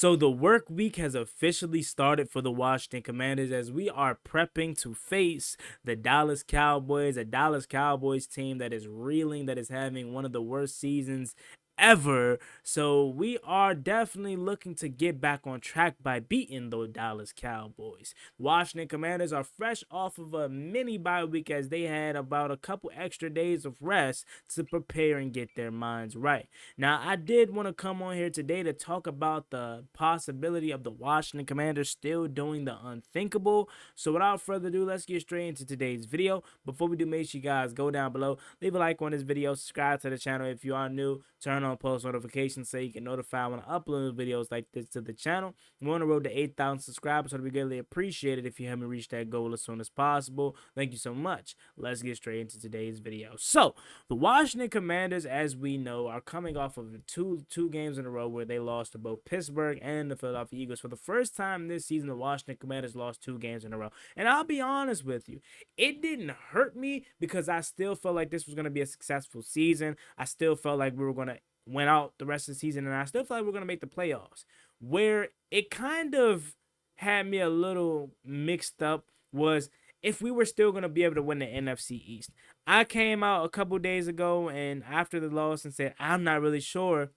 So the work week has officially started for the Washington Commanders as we are prepping to face the Dallas Cowboys, a Dallas Cowboys team that is reeling, that is having one of the worst seasons ever. So we are definitely looking to get back on track by beating the Dallas Cowboys. Washington Commanders are fresh off of a mini bye week as they had about a couple extra days of rest to prepare and get their minds right. Now, I did want to come on here today to talk about the possibility of the Washington Commanders still doing the unthinkable. So without further ado, let's get straight into today's video. Before we do, make sure you guys go down below, leave a like on this video, subscribe to the channel if you are new, turn on post notifications so you can notify when I upload videos like this to the channel. We're on the road to 8,000 subscribers, so it'd be greatly appreciated if you help me reach that goal as soon as possible. Thank you so much. Let's get straight into today's video. So, the Washington Commanders, as we know, are coming off of two games in a row where they lost to both Pittsburgh and the Philadelphia Eagles. For the first time this season, the Washington Commanders lost 2 games in a row. And I'll be honest with you, it didn't hurt me because I still felt like this was going to be a successful season. I still felt like we were going to win out the rest of the season, and I still felt like we were going to make the playoffs. Where it kind of had me a little mixed up was if we were still going to be able to win the NFC East. I came out a couple days ago and after the loss and said, I'm not really sure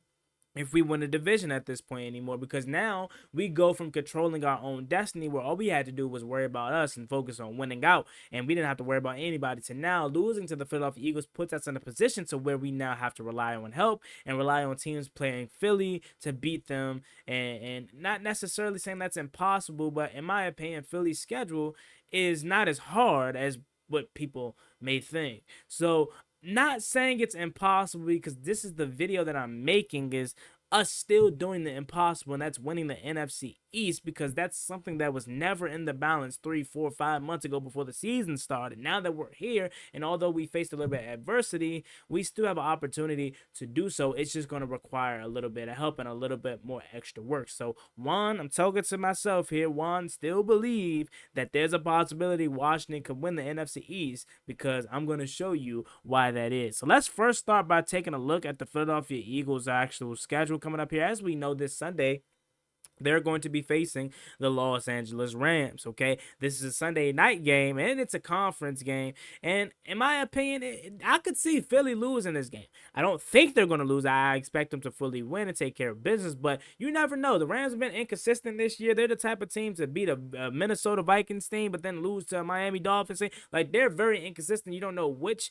if we win the division at this point anymore, because now we go from controlling our own destiny where all we had to do was worry about us and focus on winning out, and we didn't have to worry about anybody, to now losing to the Philadelphia Eagles puts us in a position to where we now have to rely on help and rely on teams playing Philly to beat them. And not necessarily saying that's impossible, but in my opinion, Philly's schedule is not as hard as what people may think. So not saying it's impossible, because this is the video that I'm making, is us still doing the impossible, and that's winning the NFC East, because that's something that was never in the balance 3, 4, 5 months ago before the season started. Now that we're here, and although we faced a little bit of adversity, we still have an opportunity to do so. It's just going to require a little bit of help and a little bit more extra work. So one, I'm talking to myself here, one, still believe that there's a possibility Washington could win the NFC East, because I'm going to show you why that is. So let's first start by taking a look at the Philadelphia Eagles' actual schedule coming up here. As we know, this Sunday they're going to be facing the Los Angeles Rams, okay? This is a Sunday night game, and it's a conference game. And in my opinion, I could see Philly losing this game. I don't think they're going to lose. I expect them to fully win and take care of business, but you never know. The Rams have been inconsistent this year. They're the type of team to beat a Minnesota Vikings team, but then lose to a Miami Dolphins team. Like, they're very inconsistent. You don't know which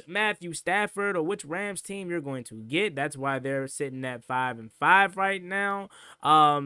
Matthew Stafford or which Rams team you're going to get. That's why they're sitting at 5-5 right now.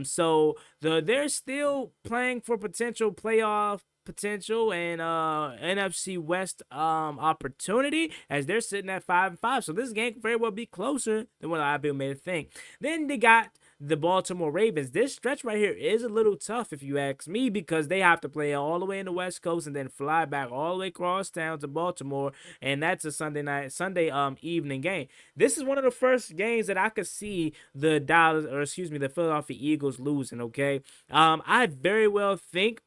So they're still playing for potential playoff potential and NFC West opportunity, as they're sitting at 5-5. So this game could very well be closer than what a lot of people may think. Then they got the Baltimore Ravens. This stretch right here is a little tough if you ask me, because they have to play all the way in the West Coast and then fly back all the way across town to Baltimore, and that's a Sunday evening game. This is one of the first games that I could see the the Philadelphia Eagles losing, okay? I very well think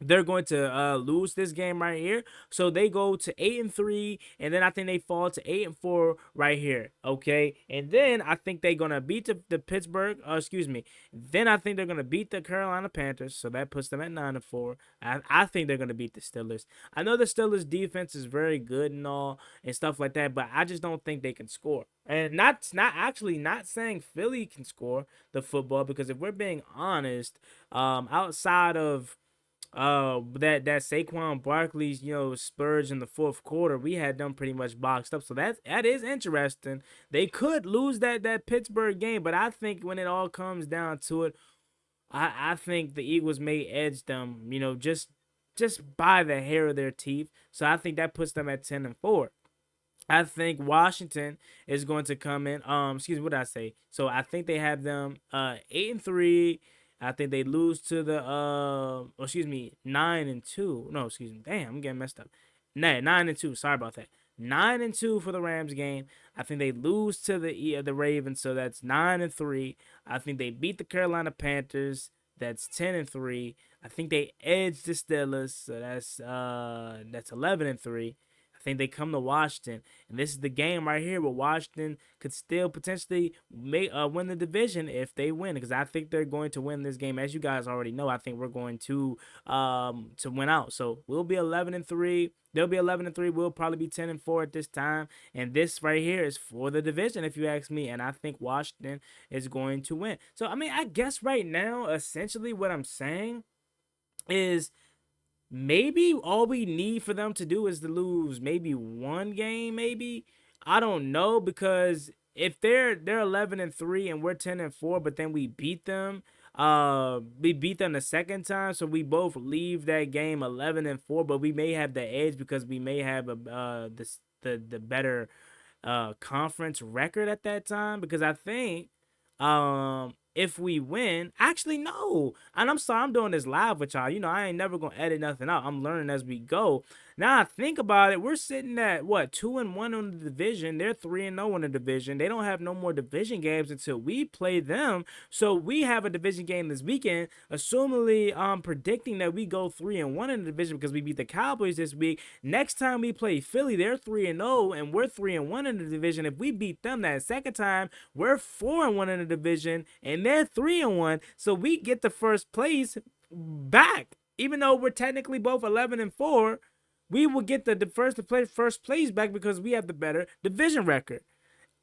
they're going to lose this game right here. So they go to 8-3, and then I think they fall to 8-4 right here. Okay. And then I think they're gonna beat the Pittsburgh, Then I think they're gonna beat the Carolina Panthers. So that puts them at 9-4. I think they're gonna beat the Steelers. I know the Steelers defense is very good and all and stuff like that, but I just don't think they can score. And not saying Philly can score the football, because if we're being honest, outside of that Saquon Barkley's spurge in the fourth quarter, we had them pretty much boxed up. So that is interesting. They could lose that Pittsburgh game, but I think when it all comes down to it, I think the Eagles may edge them, just by the hair of their teeth. So I think that puts them at 10-4. I think Washington is going to come in. What did I say? So I think they have them 8-3. I think they lose to the 9-2. No, damn, I'm getting messed up. 9-2. Sorry about that. 9-2 for the Rams game. I think they lose to the Ravens, so that's 9-3. I think they beat the Carolina Panthers. That's 10-3. I think they edge the Steelers, so that's 11-3. I think they come to Washington, and this is the game right here where Washington could still potentially win the division if they win, because I think they're going to win this game. As you guys already know, I think we're going to win out. So we'll be 11-3. They'll be 11-3. We'll probably be 10-4 at this time. And this right here is for the division, if you ask me. And I think Washington is going to win. So I mean, I guess right now, essentially, what I'm saying is maybe all we need for them to do is to lose maybe one game, maybe. I don't know, because if they're 11-3 and we're 10-4, but then we beat them the second time, so we both leave that game 11-4, but we may have the edge because we may have the better conference record at that time, because I think if we win, actually no, and I'm sorry, I'm doing this live with y'all. I ain't never gonna edit nothing out. I'm learning as we go. Now I think about it, we're sitting at what, 2-1 on the division. They're 3-0 in the division. They don't have no more division games until we play them. So we have a division game this weekend. Assumingly, predicting that we go 3-1 in the division because we beat the Cowboys this week. Next time we play Philly, they're 3-0 and we're 3-1 in the division. If we beat them that second time, we're 4-1 in the division and they're 3-1. So we get the first place back, even though we're technically both 11-4. We will get the first place back because we have the better division record.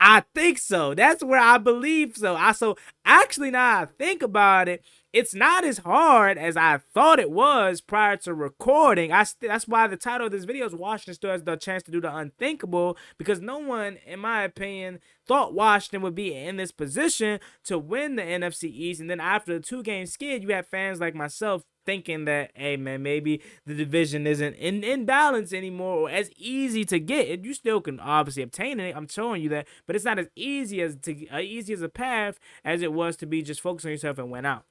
I think so. That's where I believe so. So actually, now I think about it, it's not as hard as I thought it was prior to recording. That's why the title of this video is Washington still has the chance to do the unthinkable, because no one, in my opinion, thought Washington would be in this position to win the NFC East. And then after the 2-game skid, you have fans like myself thinking that, hey man, maybe the division isn't in balance anymore or as easy to get. You still can obviously obtain it. I'm showing you that, but it's not as easy as a path as it was to be just focus on yourself and win out.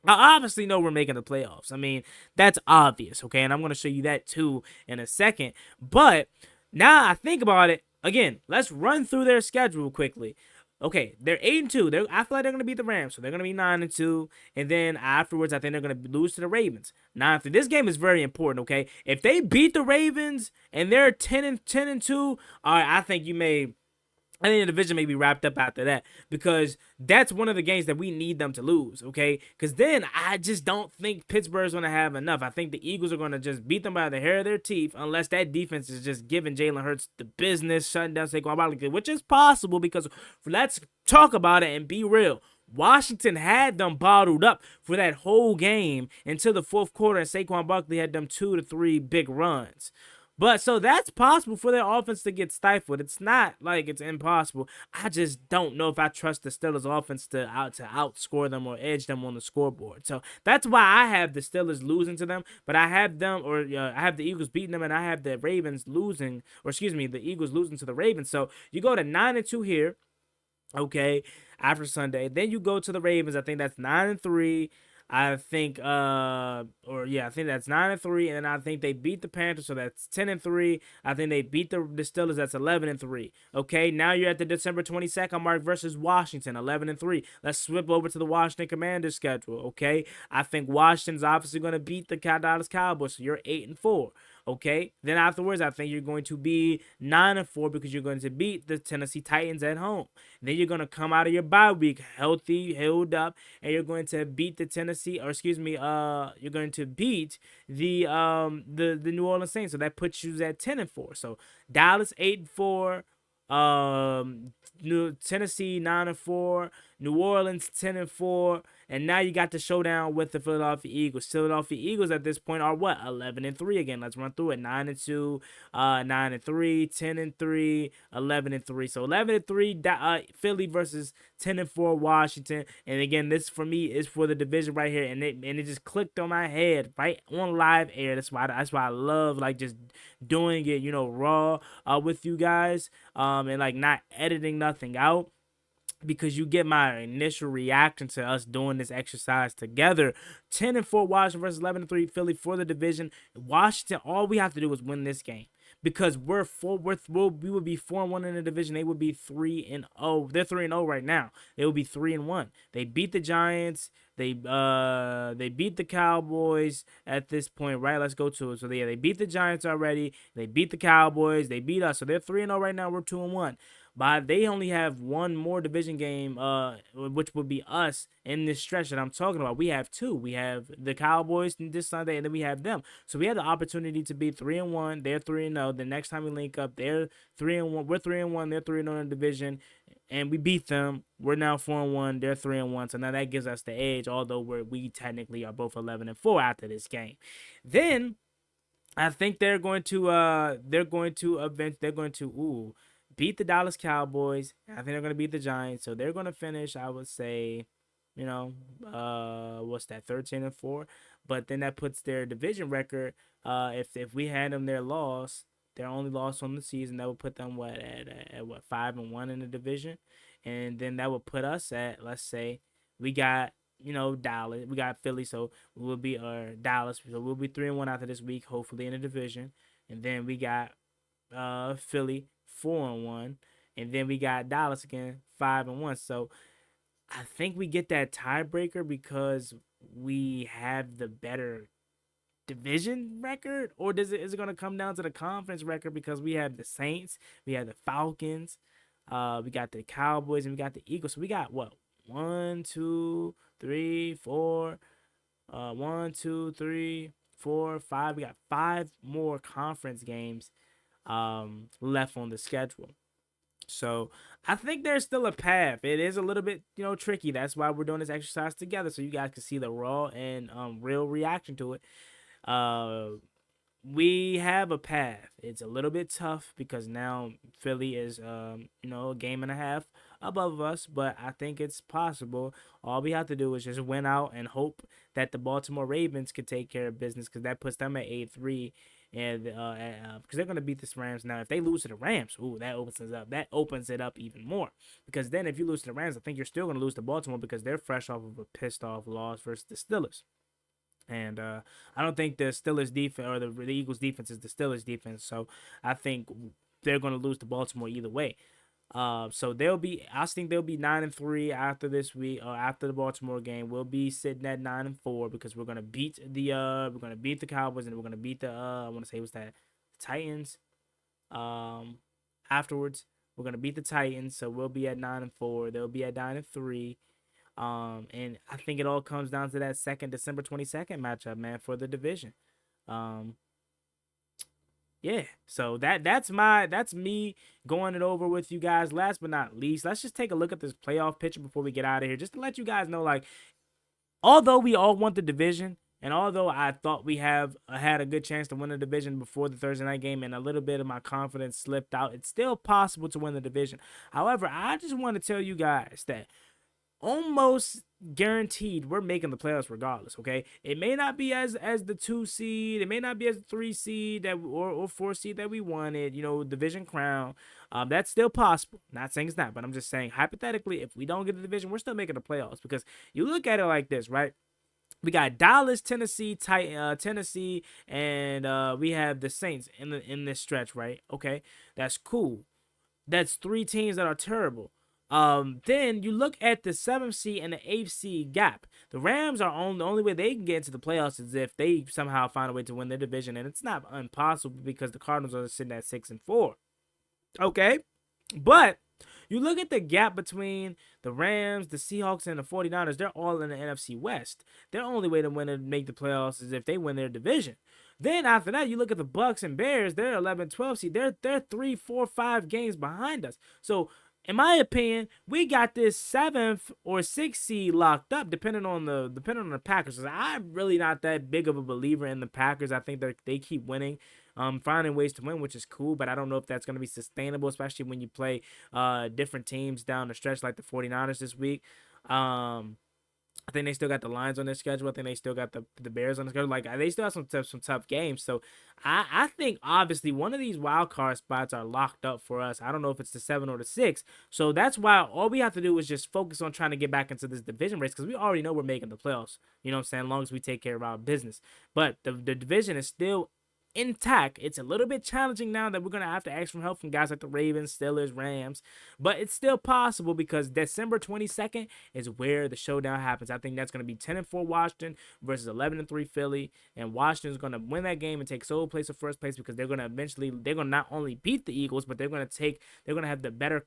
I obviously know we're making the playoffs. I mean, that's obvious, okay? And I'm going to show you that too in a second. But now I think about it, again, let's run through their schedule quickly. Okay, they're 8-2. I feel like they're going to beat the Rams, so they're going to be 9-2. And then afterwards, I think they're going to lose to the Ravens. 9-3. This game is very important, okay? If they beat the Ravens and they're 10-2, all right, I think the division may be wrapped up after that, because that's one of the games that we need them to lose, okay? Because then I just don't think Pittsburgh's going to have enough. I think the Eagles are going to just beat them by the hair of their teeth, unless that defense is just giving Jalen Hurts the business, shutting down Saquon Barkley, which is possible, because let's talk about it and be real. Washington had them bottled up for that whole game until the fourth quarter, and Saquon Barkley had them 2 to 3 big runs. But so that's possible for their offense to get stifled. It's not like it's impossible. I just don't know if I trust the Steelers offense to outscore them or edge them on the scoreboard. So that's why I have the Steelers losing to them, but I have I have the Eagles beating them, and I have the Ravens losing, the Eagles losing to the Ravens. So you go to 9-2 here, okay, after Sunday. Then you go to the Ravens. I think that's 9-3. I think that's 9-3, and then I think they beat the Panthers, so that's 10-3. I think they beat the Steelers, that's 11-3. Okay, now you're at the December 22nd mark versus Washington, 11-3. Let's swip over to the Washington Commanders schedule. Okay, I think Washington's obviously going to beat the Dallas Cowboys, so you're 8-4. Okay, then afterwards, I think you're going to be 9-4 because you're going to beat the Tennessee Titans at home. Then you're going to come out of your bye week healthy, healed up, and you're going to beat the you're going to beat the New Orleans Saints. So that puts you at 10-4. So Dallas 8-4, Tennessee 9-4, New Orleans 10-4, and now you got the showdown with the Philadelphia Eagles. Philadelphia Eagles at this point are what? 11-3 again. Let's run through it. 9-2, 9-3, 10-3, 11-3. So 11-3 Philly versus 10-4 Washington. And again, this for me is for the division right here, and it just clicked on my head right on live air. That's why I love like just doing it, raw with you guys, and like not editing nothing out, because you get my initial reaction to us doing this exercise together. 10-4 Washington versus 11-3 Philly for the division. Washington, all we have to do is win this game. because we would be 4-1 in the division. They would be 3-0. They're 3-0 right now. They would be 3-1. They beat the Giants. They beat the Cowboys at this point, right? Let's go to it. So they beat the Giants already. They beat the Cowboys. They beat us. So they're 3-0 right now. We're 2-1. But they only have one more division game, which would be us in this stretch that I'm talking about. We have two. We have the Cowboys this Sunday, and then we have them. So we have the opportunity to be 3-1. They're 3-0. The next time we link up, they're 3-1. We're 3-1. They're 3-0 in the division, and we beat them. We're now 4-1. They're 3-1. So now that gives us the edge. Although we technically are both 11-4 after this game. Then I think they're going to beat the Dallas Cowboys. I think they're going to beat the Giants. So they're going to finish, I would say, what's that, 13-4. But then that puts their division record. If we hand them their only loss on the season, that would put them at 5-1 in the division, and then that would put us at, let's say, we got Dallas, we got Philly, so we'll be Dallas, so we'll be 3-1 after this week, hopefully in the division, and then we got Philly 4-1, and then we got Dallas again 5-1. So I think we get that tiebreaker because we have the better division record, or is it going to come down to the conference record because we have the Saints, we have the Falcons, we got the Cowboys, and we got the Eagles. So we got what, 1, 2, 3, 4, 1, 2, 3, 4, 5. We got 5 more conference games left on the schedule. So I think there's still a path. It is a little bit, tricky. That's why we're doing this exercise together, so you guys can see the raw and real reaction to it. We have a path. It's a little bit tough because now Philly is, a game and a half above us, but I think it's possible. All we have to do is just win out and hope that the Baltimore Ravens could take care of business, because that puts them at 8-3. And because they're gonna beat the Rams now. If they lose to the Rams, that opens it up. That opens it up even more. Because then if you lose to the Rams, I think you're still gonna lose to Baltimore because they're fresh off of a pissed off loss versus the Steelers. And I don't think the Steelers defense or the Eagles defense is the Steelers defense. So I think they're gonna lose to Baltimore either way. So I think they'll be 9-3 after this week, or after the Baltimore game. We'll be sitting at 9-4 because we're gonna beat the Cowboys, and we're gonna beat the I want to say, what's that, Titans. Afterwards we're gonna beat the Titans, so we'll be at 9-4. They'll be at 9-3. And I think it all comes down to that December 22nd matchup, man, for the division. Yeah, so that's me going it over with you guys. Last but not least, let's just take a look at this playoff picture before we get out of here, just to let you guys know, like, although we all want the division, and although I thought we had a good chance to win the division before the Thursday night game, and a little bit of my confidence slipped out, it's still possible to win the division. However, I just want to tell you guys that almost guaranteed we're making the playoffs regardless. Okay, it may not be as the 2 seed, it may not be as the 3 seed that or 4 seed that we wanted, division crown. That's still possible. Not saying it's not, but I'm just saying hypothetically, if we don't get the division, we're still making the playoffs. Because you look at it like this, right? We got Dallas, Tennessee, Tennessee, and we have the Saints in this stretch, right? Okay, that's cool. That's 3 teams that are terrible. Then you look at the 7th seed and the 8th seed gap. The Rams are the only way they can get into the playoffs is if they somehow find a way to win their division, and it's not impossible because the Cardinals are sitting at 6-4. Okay, but you look at the gap between the Rams, the Seahawks, and the 49ers. They're all in the NFC West. Their only way to win and make the playoffs is if they win their division. Then after that, you look at the Bucks and Bears. They're 11-12 seed. They're 3, 4, 5 games behind us. So in my opinion, we got this 7th or 6th seed locked up, depending on the Packers. I'm really not that big of a believer in the Packers. I think they keep winning, finding ways to win, which is cool, but I don't know if that's going to be sustainable, especially when you play different teams down the stretch like the 49ers this week. I think they still got the Lions on their schedule. I think they still got the Bears on the schedule. Like, they still have some tough games. So I think obviously one of these wild card spots are locked up for us. I don't know if it's the 7 or the 6. So that's why all we have to do is just focus on trying to get back into this division race, because we already know we're making the playoffs. You know what I'm saying? As long as we take care of our business. But the division is still intact. It's a little bit challenging now that we're going to have to ask for help from guys like the Ravens, Steelers, Rams, but it's still possible because December 22nd is where the showdown happens. I think that's going to be 10-4 Washington versus 11-3 Philly, and Washington's going to win that game and take sole place of first place because they're going to not only beat the Eagles, but they're going to have the better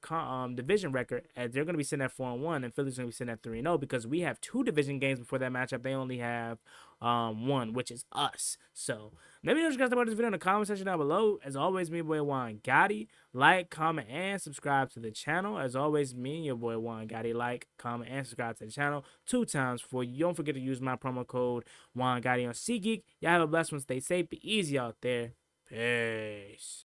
division record, as they're going to be sitting at 4-1, and Philly's going to be sitting at 3-0 because we have 2 division games before that matchup. They only have one, which is us. So let me know what you guys think about this video in the comment section down below. As always, me and your boy Juan Gotti. Like, comment, and subscribe to the channel. As always, me and your boy Juan Gotti. Like, comment, and subscribe to the channel 2 times for you. Don't forget to use my promo code Juan Gotti on SeatGeek. Y'all have a blessed one. Stay safe. Be easy out there. Peace.